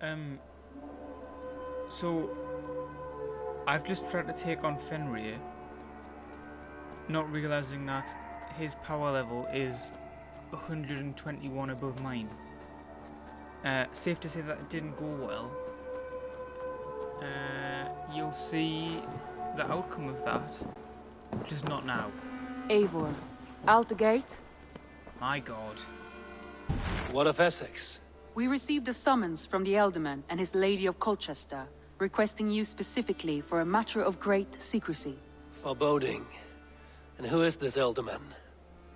Um, so I've just tried to take on Fenrir, not realizing that his power level is 121 above mine. Safe to say that it didn't go well. You'll see the outcome of that, just not now. Eivor, out the gate? My god. What of Essex? We received a summons from the Elderman and his Lady of Colchester, requesting you specifically for a matter of great secrecy. Foreboding. And who is this Elderman?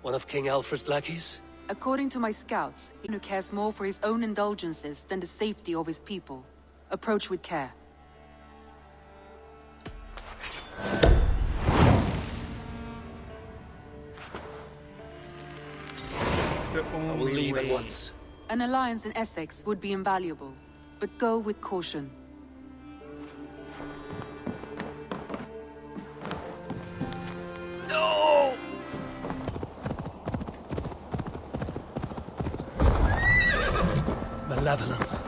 One of King Alfred's lackeys? According to my scouts, he cares more for his own indulgences than the safety of his people. Approach with care. It's the only I will leave way. at once. An alliance in Essex would be invaluable, but go with caution. No! Malevolence.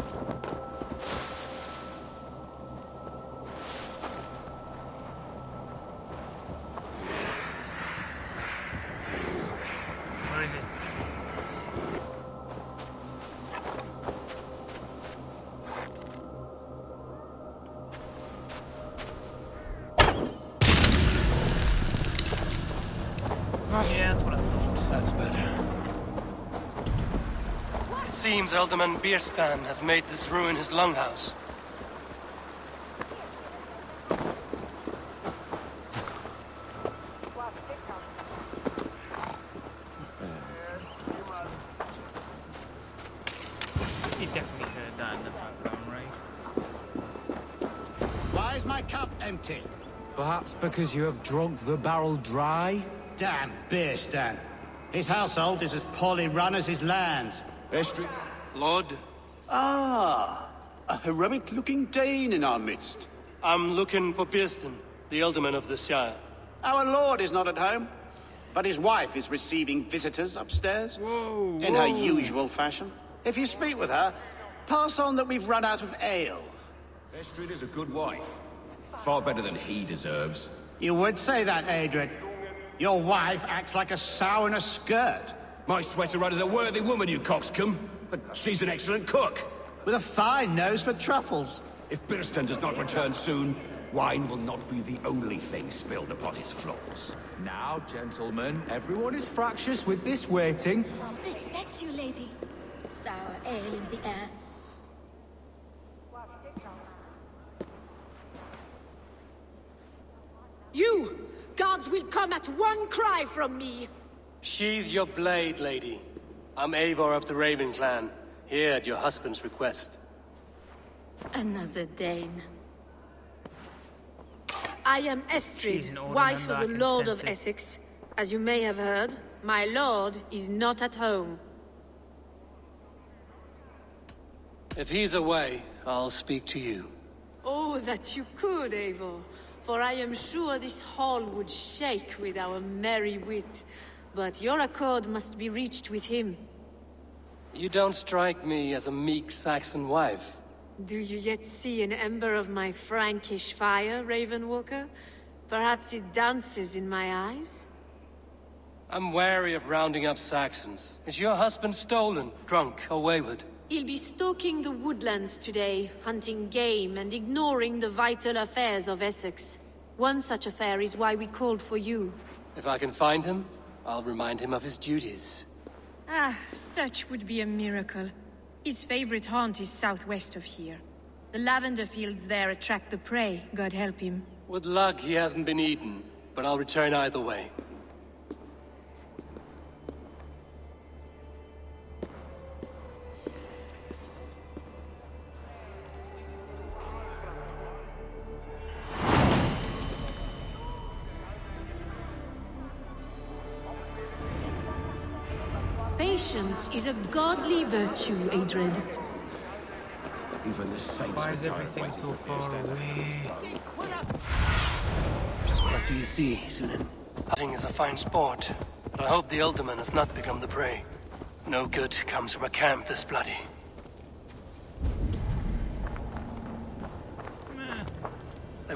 Where is it? Yeah, that's what I thought. That's better. It seems Alderman Bierstan has made this ruin his longhouse. You definitely heard that in the background, right? Why is my cup empty? Perhaps because you have drunk the barrel dry? Damn Bierstan. His household is as poorly run as his lands. Estrid? Lord, Ah, a heroic-looking Dane in our midst. I'm looking for Bierstan, the Alderman of the Shire. Our lord is not at home, but his wife is receiving visitors upstairs. Whoa, In her usual fashion. If you speak with her, pass on that we've run out of ale. Estrid is a good wife. Far better than he deserves. You would say that, Adrian. Your wife acts like a sow in a skirt. My sweater runner's a worthy woman, you coxcomb. But she's an excellent cook. With a fine nose for truffles. If Birston does not return soon, wine will not be the only thing spilled upon his floors. Now, gentlemen, everyone is fractious with this waiting. Respect you, lady. Sour ale in the air. You! Gods will come at one cry from me! Sheathe your blade, lady. I'm Eivor of the Raven clan, here at your husband's request. Another Dane. I am She's Estrid, an older wife member, of I the can Lord sense of it. Essex. As you may have heard, my lord is not at home. If he's away, I'll speak to you. Oh, that you could, Eivor. For I am sure this hall would shake with our merry wit. But your accord must be reached with him. You don't strike me as a meek Saxon wife. Do you yet see an ember of my Frankish fire, Ravenwalker? Perhaps it dances in my eyes? I'm wary of rounding up Saxons. Is your husband stolen, drunk, or wayward? He'll be stalking the woodlands today, hunting game and ignoring the vital affairs of Essex. One such affair is why we called for you. If I can find him, I'll remind him of his duties. Ah, such would be a miracle. His favorite haunt is southwest of here. The lavender fields there attract the prey, God help him. With luck, he hasn't been eaten, but I'll return either way. Patience is a godly virtue, Adred. Even the saints Why is retire everything waiting so for far Bierstan. away? What do you see, Sunan? Hunting is a fine sport, but I hope the Alderman has not become the prey. No good comes from a camp this bloody.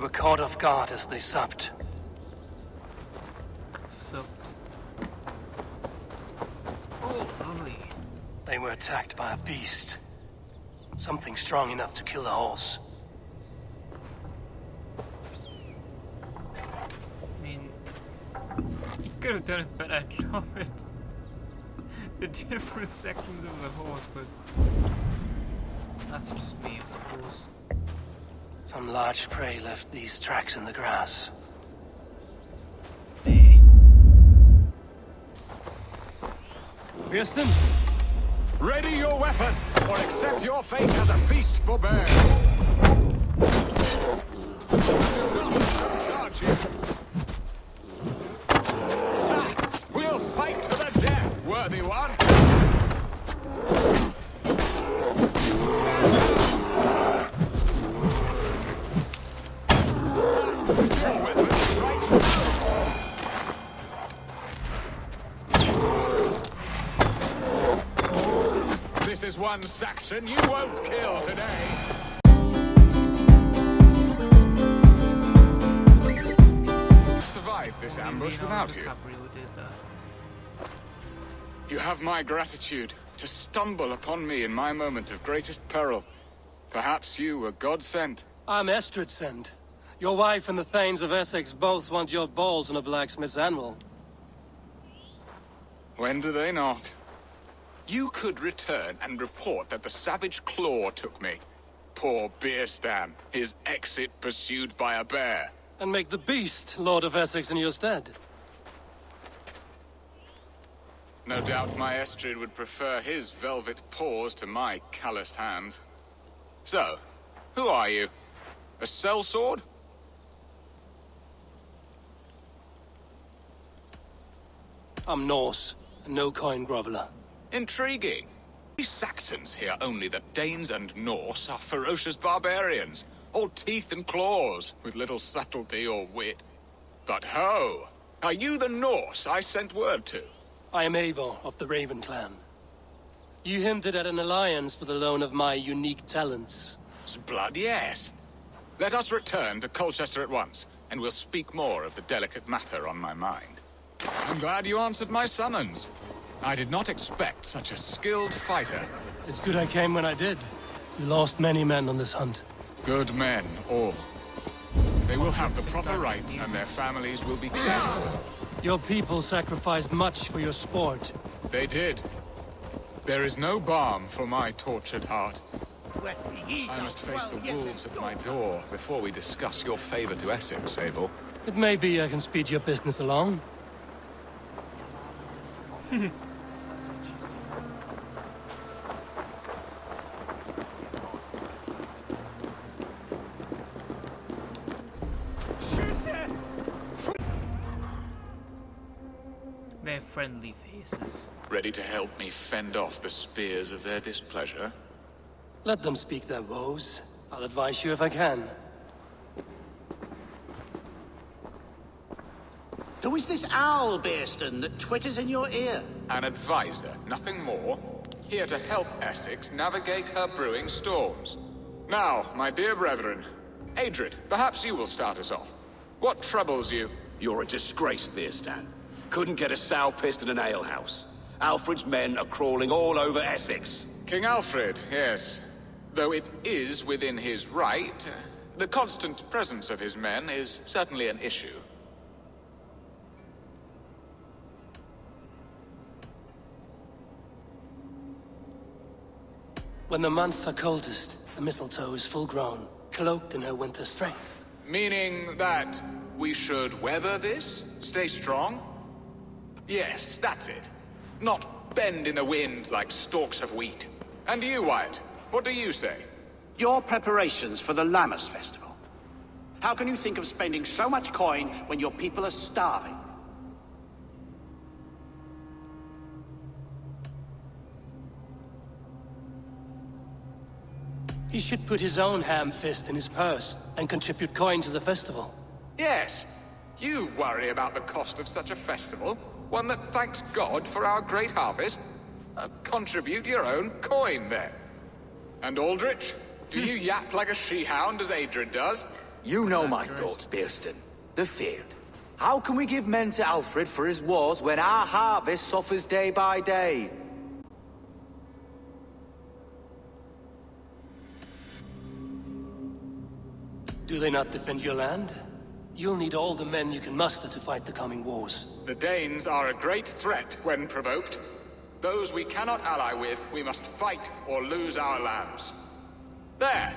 were caught off guard as they supped. Sucked. Oh, lovely. They were attacked by a beast. Something strong enough to kill a horse. I mean, you could have done a better job at the different sections of the horse, but that's just me, I suppose. Some large prey left these tracks in the grass. Hey. Pearson, ready your weapon, or accept your fate as a feast for bears. Do not charge you. We'll fight to the death, worthy one. Your weapon is right now. This is one Saxon you won't kill today. Survived this ambush without you. You have my gratitude to stumble upon me in my moment of greatest peril. Perhaps you were God-sent. I'm Estrid sent. Your wife and the Thanes of Essex both want your balls on a blacksmith's anvil. When do they not? You could return and report that the savage claw took me. Poor Beerstan, his exit pursued by a bear. And make the beast Lord of Essex in your stead. No doubt my Estrid would prefer his velvet paws to my calloused hands. So, who are you? A sellsword? I'm Norse, and no coin groveler. Intriguing. These Saxons here only that Danes and Norse are ferocious barbarians, all teeth and claws, with little subtlety or wit. But ho! Are you the Norse I sent word to? I am Eivor of the Raven clan. You hinted at an alliance for the loan of my unique talents. Blood, yes. Let us return to Colchester at once, and we'll speak more of the delicate matter on my mind. I'm glad you answered my summons. I did not expect such a skilled fighter. It's good I came when I did. You lost many men on this hunt. Good men, all. They will have the proper rights, and their families will be cared for. Your people sacrificed much for your sport. They did. There is no balm for my tortured heart. I must face the wolves at my door before we discuss your favor to Essex, Eivor. It may be I can speed your business along. They're friendly faces. Ready to help me fend off the spears of their displeasure? Let them speak their woes. I'll advise you if I can. Who is this owl, Beerston, that twitters in your ear? An advisor, nothing more. Here to help Essex navigate her brewing storms. Now, my dear brethren, Adrid, perhaps you will start us off. What troubles you? You're a disgrace, Beerstan. Couldn't get a sow pissed in an alehouse. Alfred's men are crawling all over Essex. King Alfred, yes. Though it is within his right, the constant presence of his men is certainly an issue. When the months are coldest, the mistletoe is full grown, cloaked in her winter strength. Meaning that we should weather this? Stay strong? Yes, that's it. Not bend in the wind like stalks of wheat. And you, Wyatt, what do you say? Your preparations for the Lammas festival. How can you think of spending so much coin when your people are starving? He should put his own ham fist in his purse and contribute coin to the festival. Yes. You worry about the cost of such a festival? One that thanks God for our great harvest? Contribute your own coin, then. And Aldrich, do you yap like a she-hound as Adrid does? You know my accurate. thoughts, Bearston. The feared. How can we give men to Alfred for his wars when our harvest suffers day by day? Do they not defend your land? You'll need all the men you can muster to fight the coming wars. The Danes are a great threat when provoked. Those we cannot ally with, we must fight or lose our lands. There!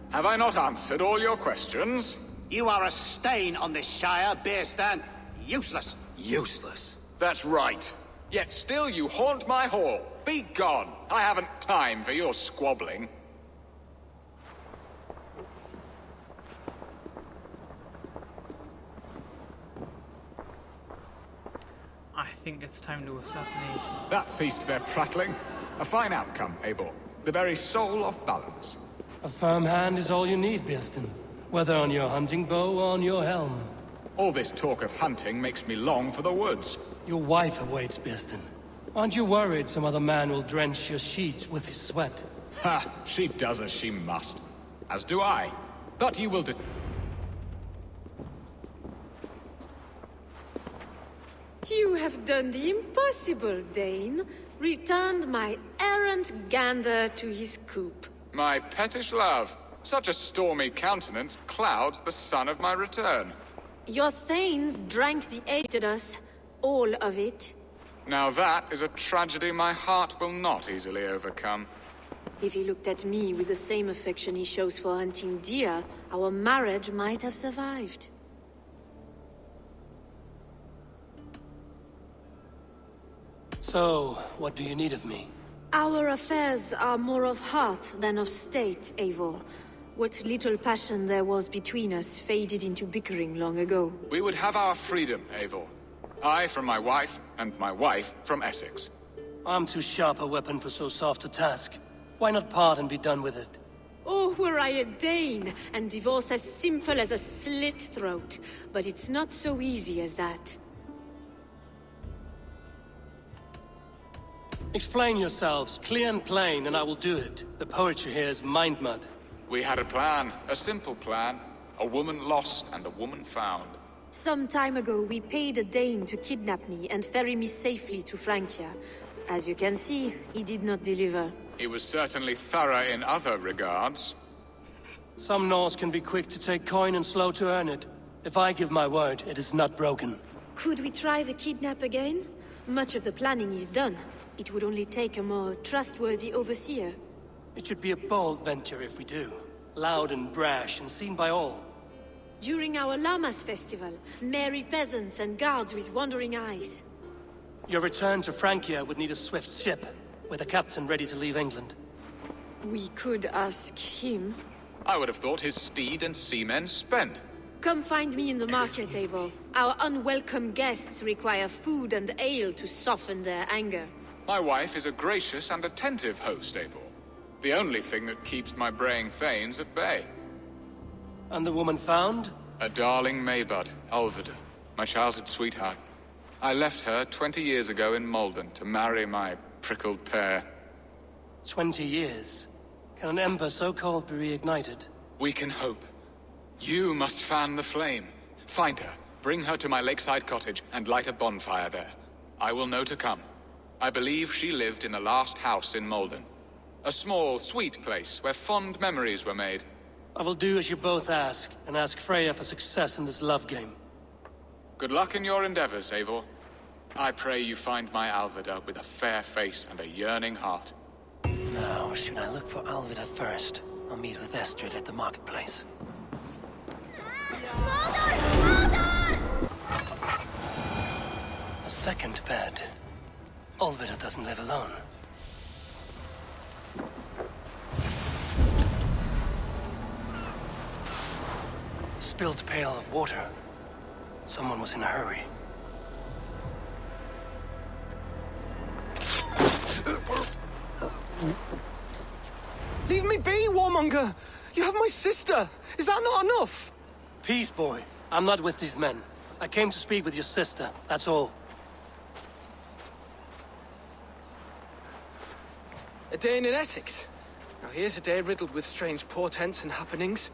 Have I not answered all your questions? You are a stain on this Shire, Bearstan. Useless. Useless. That's right. Yet still you haunt my hall. Be gone! I haven't time for your squabbling. I think it's time to assassinate. That ceased their prattling. A fine outcome, Eivor. The very soul of balance. A firm hand is all you need, Bearston. Whether on your hunting bow or on your helm. All this talk of hunting makes me long for the woods. Your wife awaits, Bearston. Aren't you worried some other man will drench your sheets with his sweat? Ha! She does as she must. As do I. But you will You have done the impossible, Dane. Returned my errant gander to his coop. My pettish love. Such a stormy countenance clouds the sun of my return. Your thanes drank the ale to us. All of it. Now that is a tragedy my heart will not easily overcome. If he looked at me with the same affection he shows for hunting deer, our marriage might have survived. So, what do you need of me? Our affairs are more of heart than of state, Eivor. What little passion there was between us faded into bickering long ago. We would have our freedom, Eivor. I from my wife, and my wife from Essex. I'm too sharp a weapon for so soft a task. Why not part and be done with it? Oh, were I a Dane, and divorce as simple as a slit throat. But it's not so easy as that. Explain yourselves, clear and plain, and I will do it. The poetry here is mind mud. We had a plan, a simple plan. A woman lost and a woman found. Some time ago, we paid a Dane to kidnap me and ferry me safely to Francia. As you can see, he did not deliver. He was certainly thorough in other regards. Some Norse can be quick to take coin and slow to earn it. If I give my word, it is not broken. Could we try the kidnap again? Much of the planning is done. It would only take a more trustworthy overseer. It should be a bold venture if we do. Loud and brash and seen by all. During our Llamas festival, merry peasants and guards with wandering eyes. Your return to Francia would need a swift ship, with a captain ready to leave England. We could ask him. I would have thought his steed and seamen spent. Come find me in the market, Eivor. Our unwelcome guests require food and ale to soften their anger. My wife is a gracious and attentive host, Eivor. The only thing that keeps my braying thanes at bay. And the woman found? A darling Maybud, Alvida, my childhood sweetheart. I left her 20 years ago in Malden to marry my prickled pear. 20 years? Can an ember so cold be reignited? We can hope. You must fan the flame. Find her, bring her to my lakeside cottage, and light a bonfire there. I will know to come. I believe she lived in the last house in Malden. A small, sweet place where fond memories were made. I will do as you both ask, and ask Freya for success in this love game. Good luck in your endeavors, Eivor. I pray you find my Alvida with a fair face and a yearning heart. Now, should I look for Alvida first? I'll meet with Estrid at the marketplace. A second bed. Alvida doesn't live alone. Spilled pail of water. Someone was in a hurry. Leave me be, warmonger! You have my sister! Is that not enough? Peace, boy. I'm not with these men. I came to speak with your sister, that's all. A day in Essex. Now here's a day riddled with strange portents and happenings.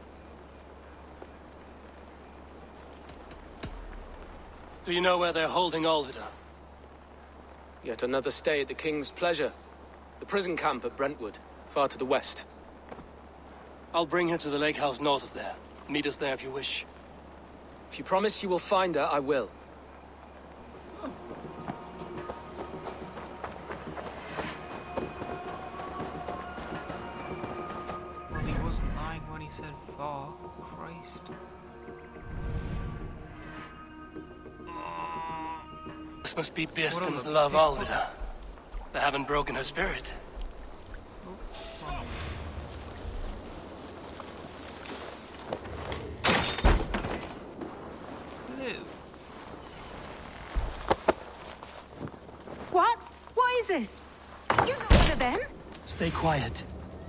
Do you know where they're holding Olvida? Yet another stay at the King's pleasure. The prison camp at Brentwood, far to the west. I'll bring her to the lake house north of there. Meet us there if you wish. If you promise you will find her, I will. Well, he wasn't lying when he said far. Christ. This must be Birsten's love, Olvida. They haven't broken her spirit. What? What is this? You're not one of them? Stay quiet.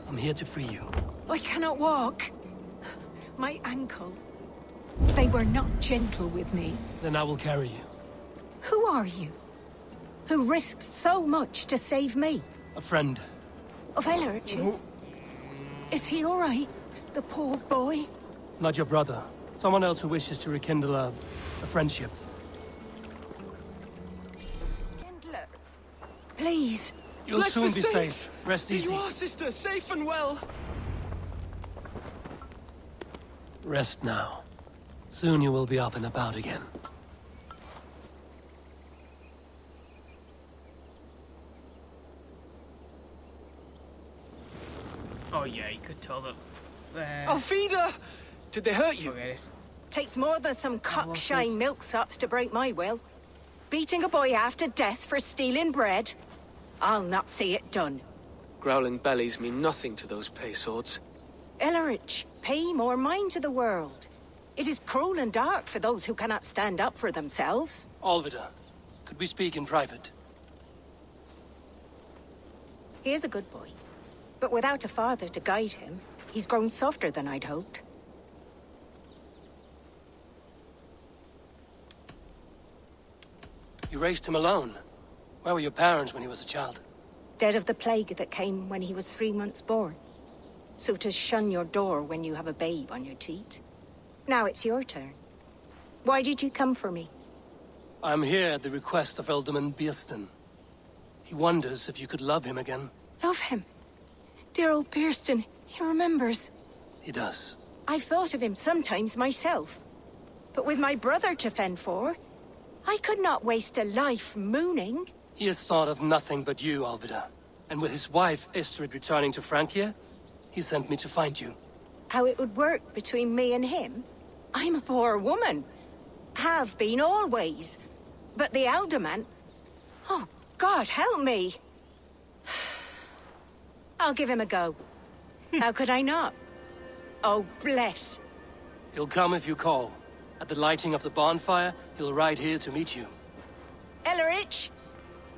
I'm here to free you. I cannot walk. My ankle. They were not gentle with me. Then I will carry you. Who are you? Who risked so much to save me? A friend. Of Eilor's? Is he all right? The poor boy? Not your brother. Someone else who wishes to rekindle a friendship. Please. You'll Bless soon the be saints. safe. Rest easy. Here you are, sister, safe and well. Rest now. Soon you will be up and about again. Oh yeah, you could tell that. Alfida! Did they hurt you? Forget it. Takes more than some cockshine milksops to break my will. Beating a boy half to death for stealing bread? I'll not see it done. Growling bellies mean nothing to those pay swords. Eilor, pay more mind to the world. It is cruel and dark for those who cannot stand up for themselves. Olvida, could we speak in private? He is a good boy. But without a father to guide him, he's grown softer than I'd hoped. You raised him alone. Where were your parents when he was a child? Dead of the plague that came when he was 3 months born. So to shun your door when you have a babe on your teat. Now it's your turn. Why did you come for me? I'm here at the request of Alderman Birsten. He wonders if you could love him again. Love him? Dear old Birsten, he remembers. He does. I've thought of him sometimes myself. But with my brother to fend for, I could not waste a life mooning. He has thought of nothing but you, Olvida. And with his wife, Estrid, returning to Francia, he sent me to find you. How it would work between me and him? I'm a poor woman. Have been always. But the alderman... Oh, God, help me! I'll give him a go. How could I not? Oh, bless. He'll come if you call. At the lighting of the bonfire, he'll ride here to meet you. Eilor,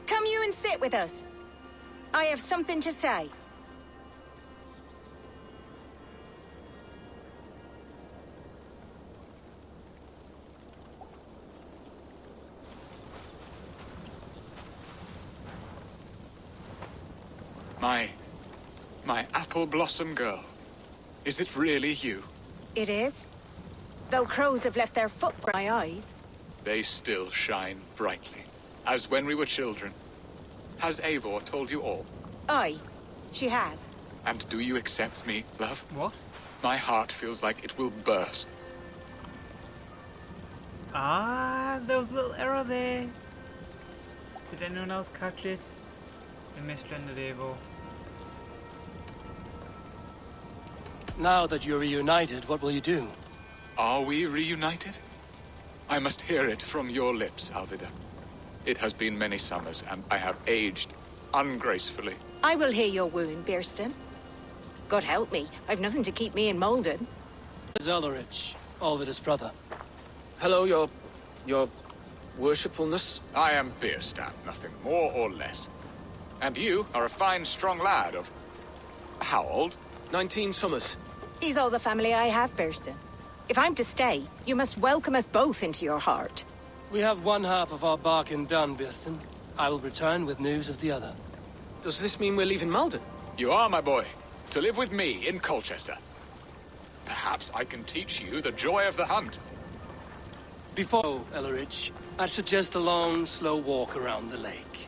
come you and sit with us. I have something to say. My apple blossom girl. Is it really you? It is. Though crows have left their foot for my eyes. They still shine brightly, as when we were children. Has Eivor told you all? Aye, she has. And do you accept me, love? What? My heart feels like it will burst. Ah, there was a little error there. Did anyone else catch it? I misgendered Eivor. Now that you're reunited, what will you do? Are we reunited? I must hear it from your lips, Alvida. It has been many summers, and I have aged ungracefully. I will hear your wound, Birsten. God help me, I've nothing to keep me in Malden. Eilor, Olvida's brother. Hello, your worshipfulness. I am Birsten, nothing more or less. And you are a fine, strong lad of... how old? 19 summers. He's all the family I have, Birsten. If I'm to stay, you must welcome us both into your heart. We have one half of our bargain done, Birsten. I will return with news of the other. Does this mean we're leaving Malden? You are, my boy, to live with me in Colchester. Perhaps I can teach you the joy of the hunt. Before Ellerich, I'd suggest a long, slow walk around the lake.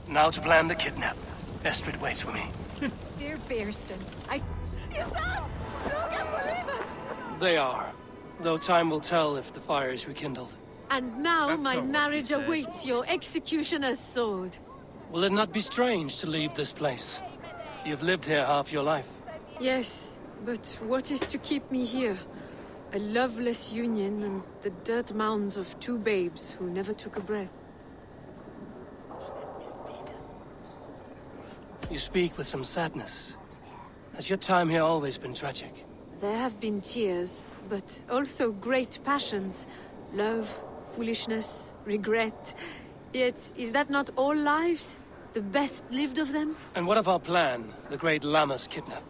Now to plan the kidnap. Estrid waits for me. Dear Bearston, They are. Though time will tell if the fire is rekindled. And now That's my not what marriage she said. awaits your executioner's sword. Will it not be strange to leave this place? You've lived here half your life. Yes, but what is to keep me here? A loveless union and the dirt mounds of two babes who never took a breath. You speak with some sadness. Has your time here always been tragic? There have been tears, but also great passions. Love, foolishness, regret. Yet, is that not all lives? The best lived of them? And what of our plan, the great Lammas kidnap?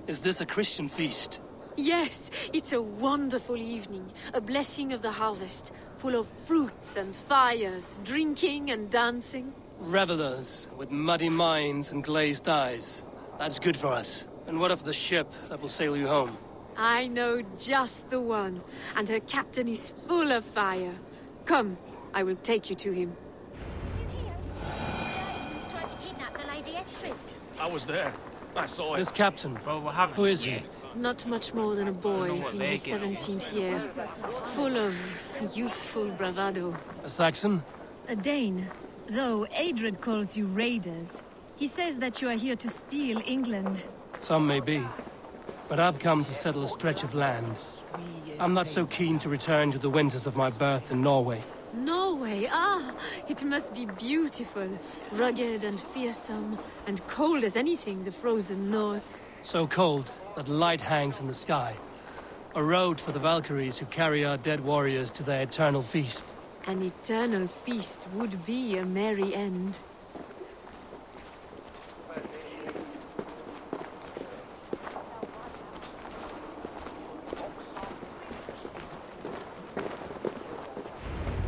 Is this a Christian feast? Yes, it's a wonderful evening. A blessing of the harvest, full of fruits and fires, drinking and dancing. Revelers with muddy minds and glazed eyes. That's good for us. And what of the ship that will sail you home? I know just the one, and her captain is full of fire. Come, I will take you to him. Did you hear? The Danes tried to kidnap the Lady Estrid. I was there. I saw it. This captain, Well, we haven't who is he? yet. Not much more than a boy what in they his get. 17th year, full of youthful bravado. A Saxon? A Dane. Though Adred calls you raiders. He says that you are here to steal England. Some may be. But I've come to settle a stretch of land. I'm not so keen to return to the winters of my birth in Norway. Norway, ah, it must be beautiful. Rugged and fearsome, and cold as anything the frozen north. So cold that light hangs in the sky. A road for the Valkyries who carry our dead warriors to their eternal feast. An eternal feast would be a merry end.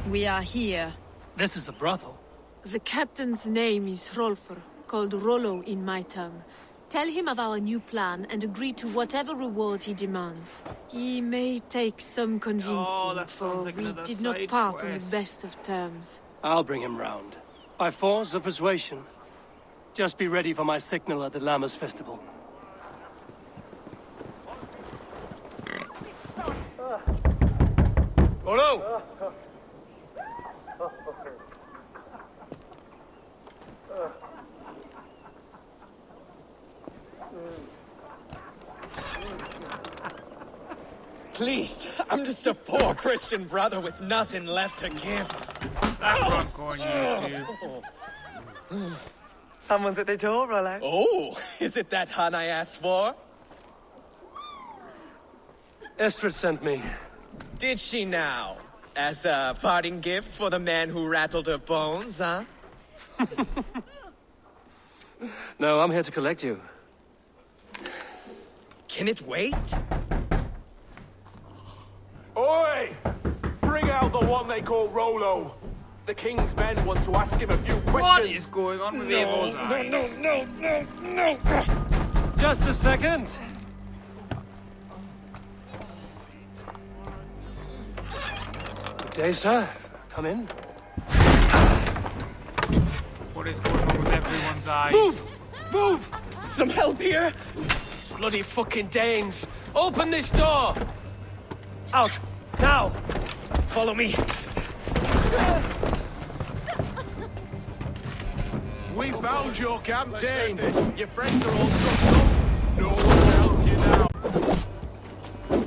We are here. This is a brothel. The captain's name is Hrolfr, called Rollo in my tongue. Tell him of our new plan and agree to whatever reward he demands. He may take some convincing, that for sounds like we another did not side part on the quest. best of terms. I'll bring him round. By force or persuasion. Just be ready for my signal at the Lammas festival. Rollo! Please, I'm just a poor Christian brother with nothing left to give. That bronco on YouTube. Someone's at the door, Rollo. Oh, is it that hun I asked for? Estrid sent me. Did she now? As a parting gift for the man who rattled her bones, huh? No, I'm here to collect you. Can it wait? Oi! Bring out the one they call Rollo. The king's men want to ask him a few questions. What is going on with Eivor's eyes? No! Just a second. Good day, sir. Come in. What is going on with everyone's eyes? Move! Move! Some help here? Bloody fucking Danes! Open this door! Out! Now! Follow me. We found your camp, Dane. Your friends are all trucked up. No one can help you now.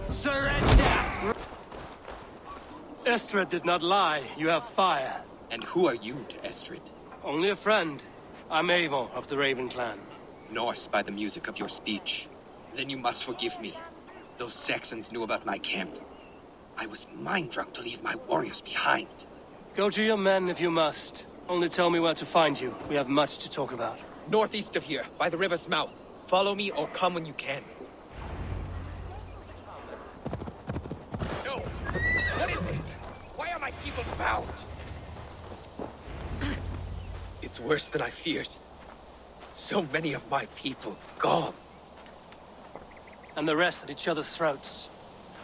Surrender! Estrid did not lie. You have fire. And who are you to Estrid? Only a friend. I'm Eivor of the Raven clan. Norse by the music of your speech. Then you must forgive me. Those Saxons knew about my camp. I was mind-drunk to leave my warriors behind. Go to your men if you must. Only tell me where to find you. We have much to talk about. Northeast of here, by the river's mouth. Follow me or come when you can. No! What is this? Why are my people bound? It's worse than I feared. So many of my people gone. And the rest at each other's throats.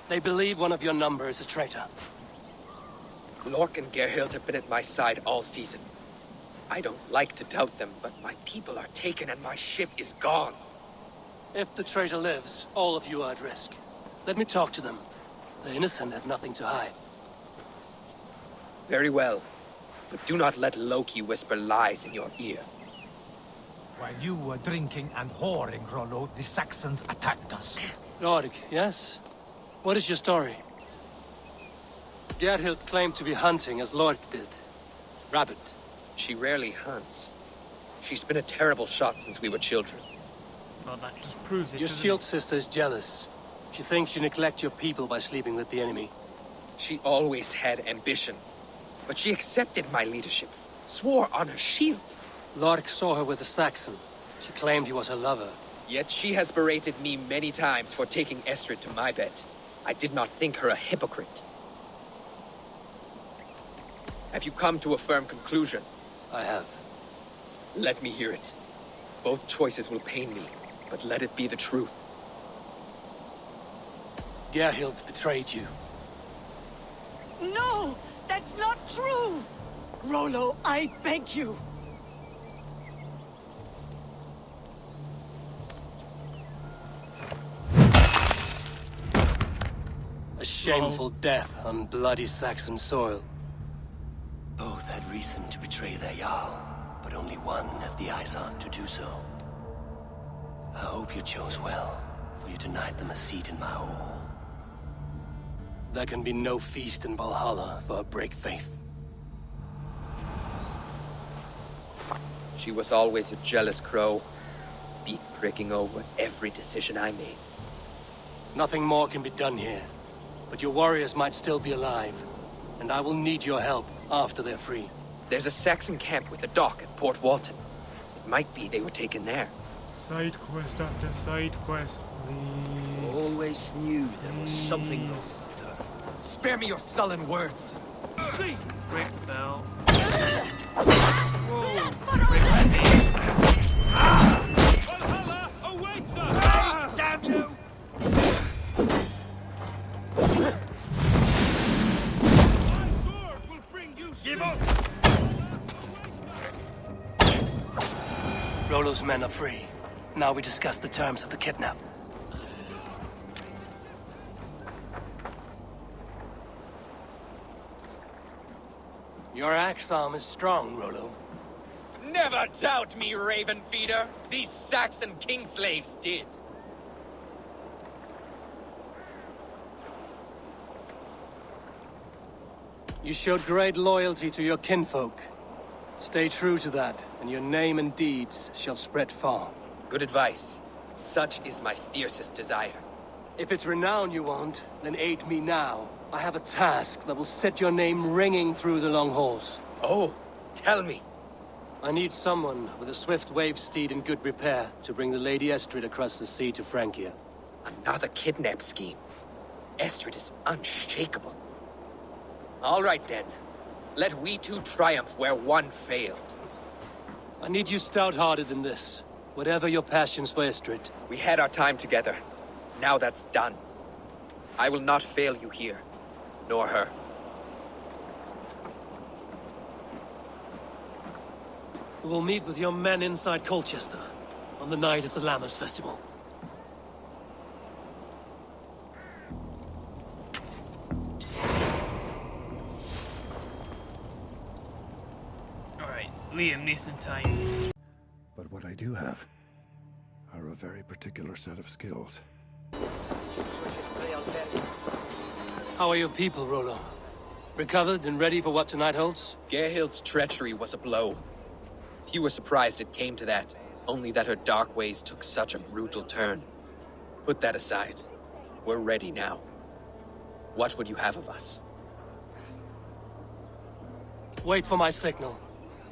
They believe one of your number is a traitor. Lork and Gerhild have been at my side all season. I don't like to doubt them, but my people are taken and my ship is gone. If the traitor lives, all of you are at risk. Let me talk to them. The innocent have nothing to hide. Very well. But do not let Loki whisper lies in your ear. While you were drinking and whoring, Rollo, the Saxons attacked us. Nordic, yes? What is your story? Gerhild claimed to be hunting as Lork did. Rabbit. She rarely hunts. She's been a terrible shot since we were children. Well, that just proves it. Your shield sister is jealous. She thinks you neglect your people by sleeping with the enemy. She always had ambition. But she accepted my leadership. Swore on her shield. Lork saw her with a Saxon. She claimed he was her lover. Yet she has berated me many times for taking Estrid to my bed. I did not think her a hypocrite. Have you come to a firm conclusion? I have. Let me hear it. Both choices will pain me, but let it be the truth. Gerhild betrayed you. No! That's not true! Rollo, I beg you! A shameful death on bloody Saxon soil. Both had reason to betray their Jarl, but only one had the Eivor to do so. I hope you chose well, for you denied them a seat in my hall. There can be no feast in Valhalla for a break faith. She was always a jealous crow, beak pricking over every decision I made. Nothing more can be done here, but your warriors might still be alive, and I will need your help after they're free. There's a Saxon camp with a dock at Port Walton. It might be they were taken there. Side quest after side quest, please. Always knew there was something wrong with her. Spare me your sullen words. Rick Bell. Whoa! Rick Bell. Valhalla awaits us! Hey, damn you! My sword will bring you Give up! Rollo's men are free. Now we discuss the terms of the kidnap. Your axe arm is strong, Rollo. Never doubt me, Raven Feeder. These Saxon kingslaves did. You showed great loyalty to your kinfolk. Stay true to that, and your name and deeds shall spread far. Good advice. Such is my fiercest desire. If it's renown you want, then aid me now. I have a task that will set your name ringing through the long halls. Oh, tell me. I need someone with a swift wave steed in good repair to bring the Lady Estrid across the sea to Francia. Another kidnap scheme. Estrid is unshakable. All right then. Let we two triumph where one failed. I need you stout-hearted in this. Whatever your passions for Estrid. We had our time together. Now that's done. I will not fail you here. Nor her. We will meet with your men inside Colchester on the night of the Lammas Festival. Alright, Liam needs some time. But what I do have are a very particular set of skills. How are your people, Rollo? Recovered and ready for what tonight holds? Gerhild's treachery was a blow. Few were surprised it came to that, only that her dark ways took such a brutal turn. Put that aside. We're ready now. What would you have of us? Wait for my signal.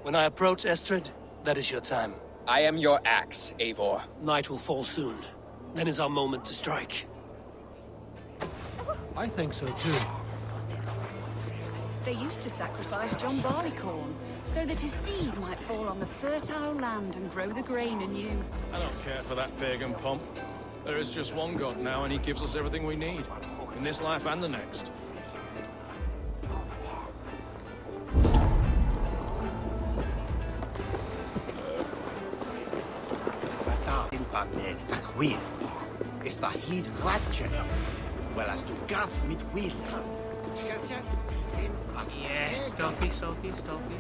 When I approach Estrid, that is your time. I am your axe, Eivor. Night will fall soon. Then is our moment to strike. I think so too. They used to sacrifice John Barleycorn, so that his seed might fall on the fertile land and grow the grain anew. I don't care for that pagan pomp. There is just one God now, and he gives us everything we need. In this life and the next. Is the heat gladje? Well, as to gath mit will. Yeah, stealthy, stealthy, stealthy.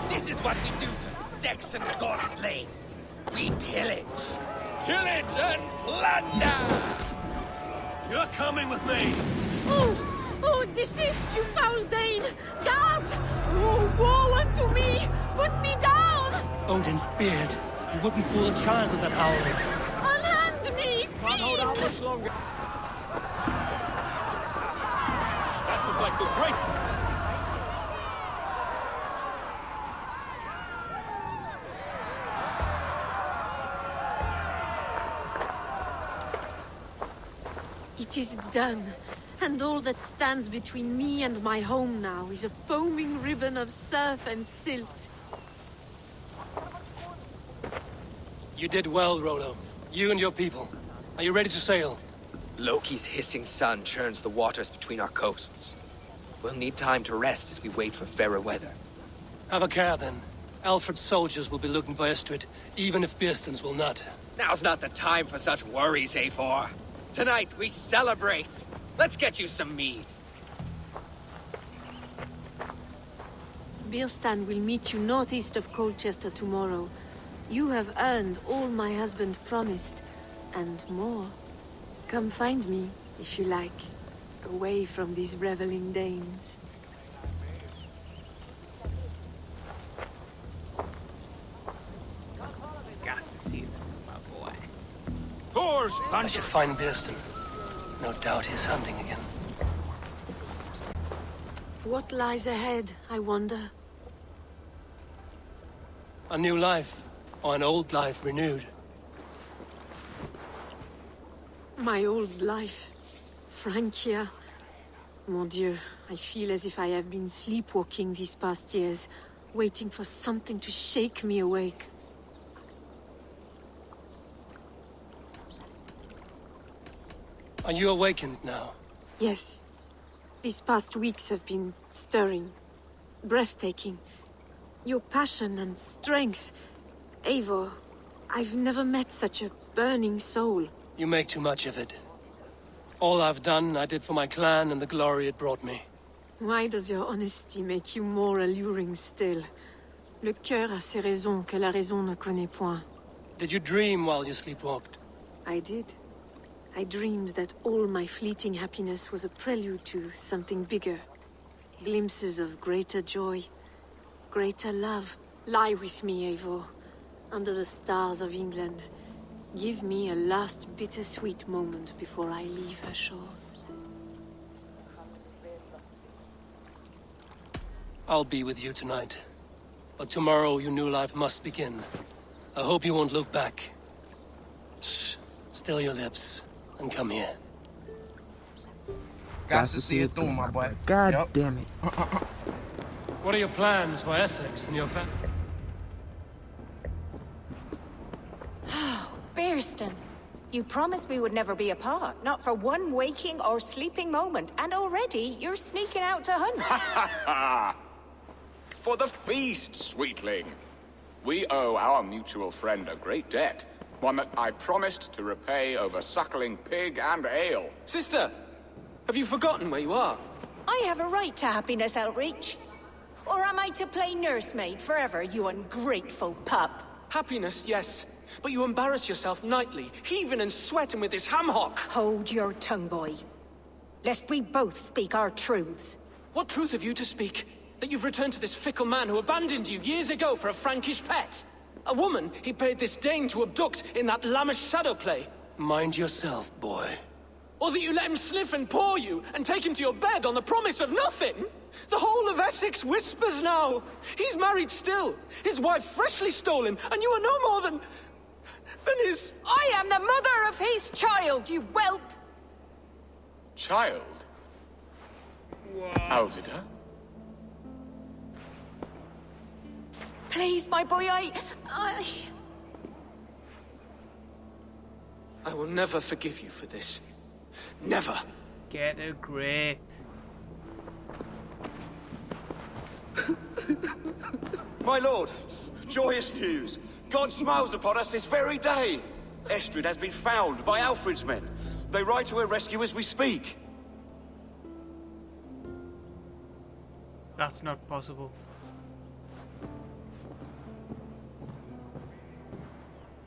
This is what we do to Saxon god slaves. We pillage. Pillage and plunder! You're coming with me! Oh, desist, you foul Dane! Guards! Oh, woe unto me! Put me down! Odin's beard. You wouldn't fool a child with that howling. Unhand me, Can't hold out much longer. That was like the great... It is done, and all that stands between me and my home now is a foaming ribbon of surf and silt. You did well, Rollo. You and your people. Are you ready to sail? Loki's hissing sun churns the waters between our coasts. We'll need time to rest as we wait for fairer weather. Have a care, then. Alfred's soldiers will be looking for Estrid, even if Birsten's will not. Now's not the time for such worries, Eivor. Tonight, we celebrate. Let's get you some mead. Birstan will meet you northeast of Colchester tomorrow. You have earned all my husband promised, and more. Come find me, if you like, away from these reveling Danes. Got to see it through, my boy. Thor's I should find Birsten. No doubt he's hunting again. What lies ahead, I wonder? A new life, or an old life renewed. My old life. Francia. Mon Dieu, I feel as if I have been sleepwalking these past years, waiting for something to shake me awake. Are you awakened now? Yes. These past weeks have been stirring. Breathtaking. Your passion and strength. Eivor, I've never met such a burning soul. You make too much of it. All I've done, I did for my clan and the glory it brought me. Why does your honesty make you more alluring still? Le cœur a ses raisons que la raison ne connaît point. Did you dream while you sleepwalked? I did. I dreamed that all my fleeting happiness was a prelude to something bigger. Glimpses of greater joy, greater love. Lie with me, Eivor, under the stars of England. Give me a last bittersweet moment before I leave her shores. I'll be with you tonight. But tomorrow your new life must begin. I hope you won't look back. Shh. Still your lips. And come here. Got to see it through, my boy. God damn it. What are your plans for Essex and your family? Birstan, you promised we would never be apart, not for one waking or sleeping moment, and already you're sneaking out to hunt. For the feast, sweetling. We owe our mutual friend a great debt. One that I promised to repay over suckling pig and ale. Sister, have you forgotten where you are? I have a right to happiness, Outreach. Or am I to play nursemaid forever, you ungrateful pup? Happiness, yes. But you embarrass yourself nightly, heaving and sweating with this ham-hock. Hold your tongue, boy. Lest we both speak our truths. What truth have you to speak? That you've returned to this fickle man who abandoned you years ago for a Frankish pet? A woman he paid this Dane to abduct in that lammish shadow play? Mind yourself, boy. Or that you let him sniff and paw you, and take him to your bed on the promise of nothing? The whole of Essex whispers now. He's married still. His wife freshly stolen, and you are no more than his... I am the mother of his child, you whelp! Child? What? Alvida? Please, my boy, I will never forgive you for this. Never. Get a grip. My lord, joyous news. God smiles upon us this very day. Estrid has been found by Alfred's men. They ride to her rescue as we speak. That's not possible.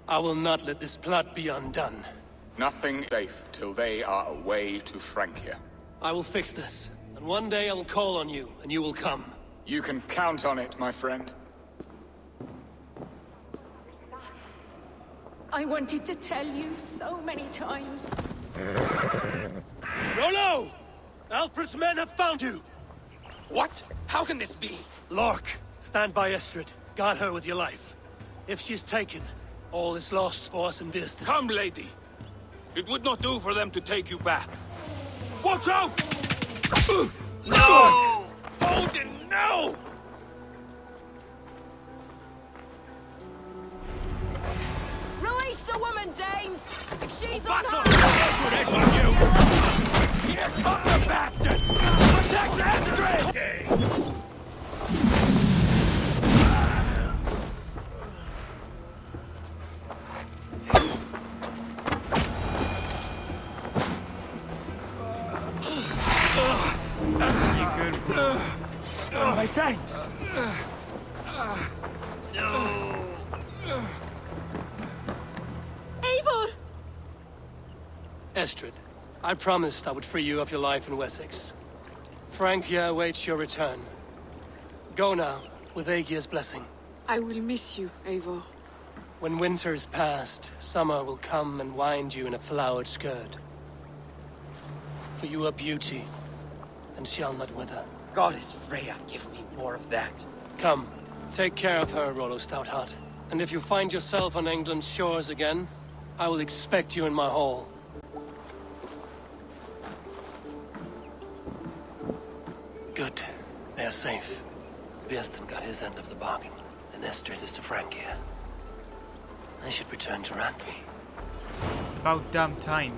I will not let this plot be undone. Nothing safe till they are away to Francia. I will fix this, and one day I will call on you, and you will come. You can count on it, my friend. I wanted to tell you so many times. Rollo! Alfred's men have found you! What? How can this be? Lork, stand by Estrid. Guard her with your life. If she's taken, all is lost for us in Bearston. Come, lady. It would not do for them to take you back. Watch out! No! Odin, no! Release the woman, Danes! If she's on Here come the bastards! Protect Estrid! My thanks. Eivor! Estrid, I promised I would free you of your life in Wessex. Francia awaits your return. Go now, with Aegir's blessing. I will miss you, Eivor. When winter is past, summer will come and wind you in a flowered skirt. For you are beauty, and shall not wither. Goddess Freya, give me more of that. Come, take care of her, Rollo Stoutheart. And if you find yourself on England's shores again, I will expect you in my hall. Good. They are safe. Bearston got his end of the bargain, and Estrid is to Francia. I should return to Rantwy. It's about damn time.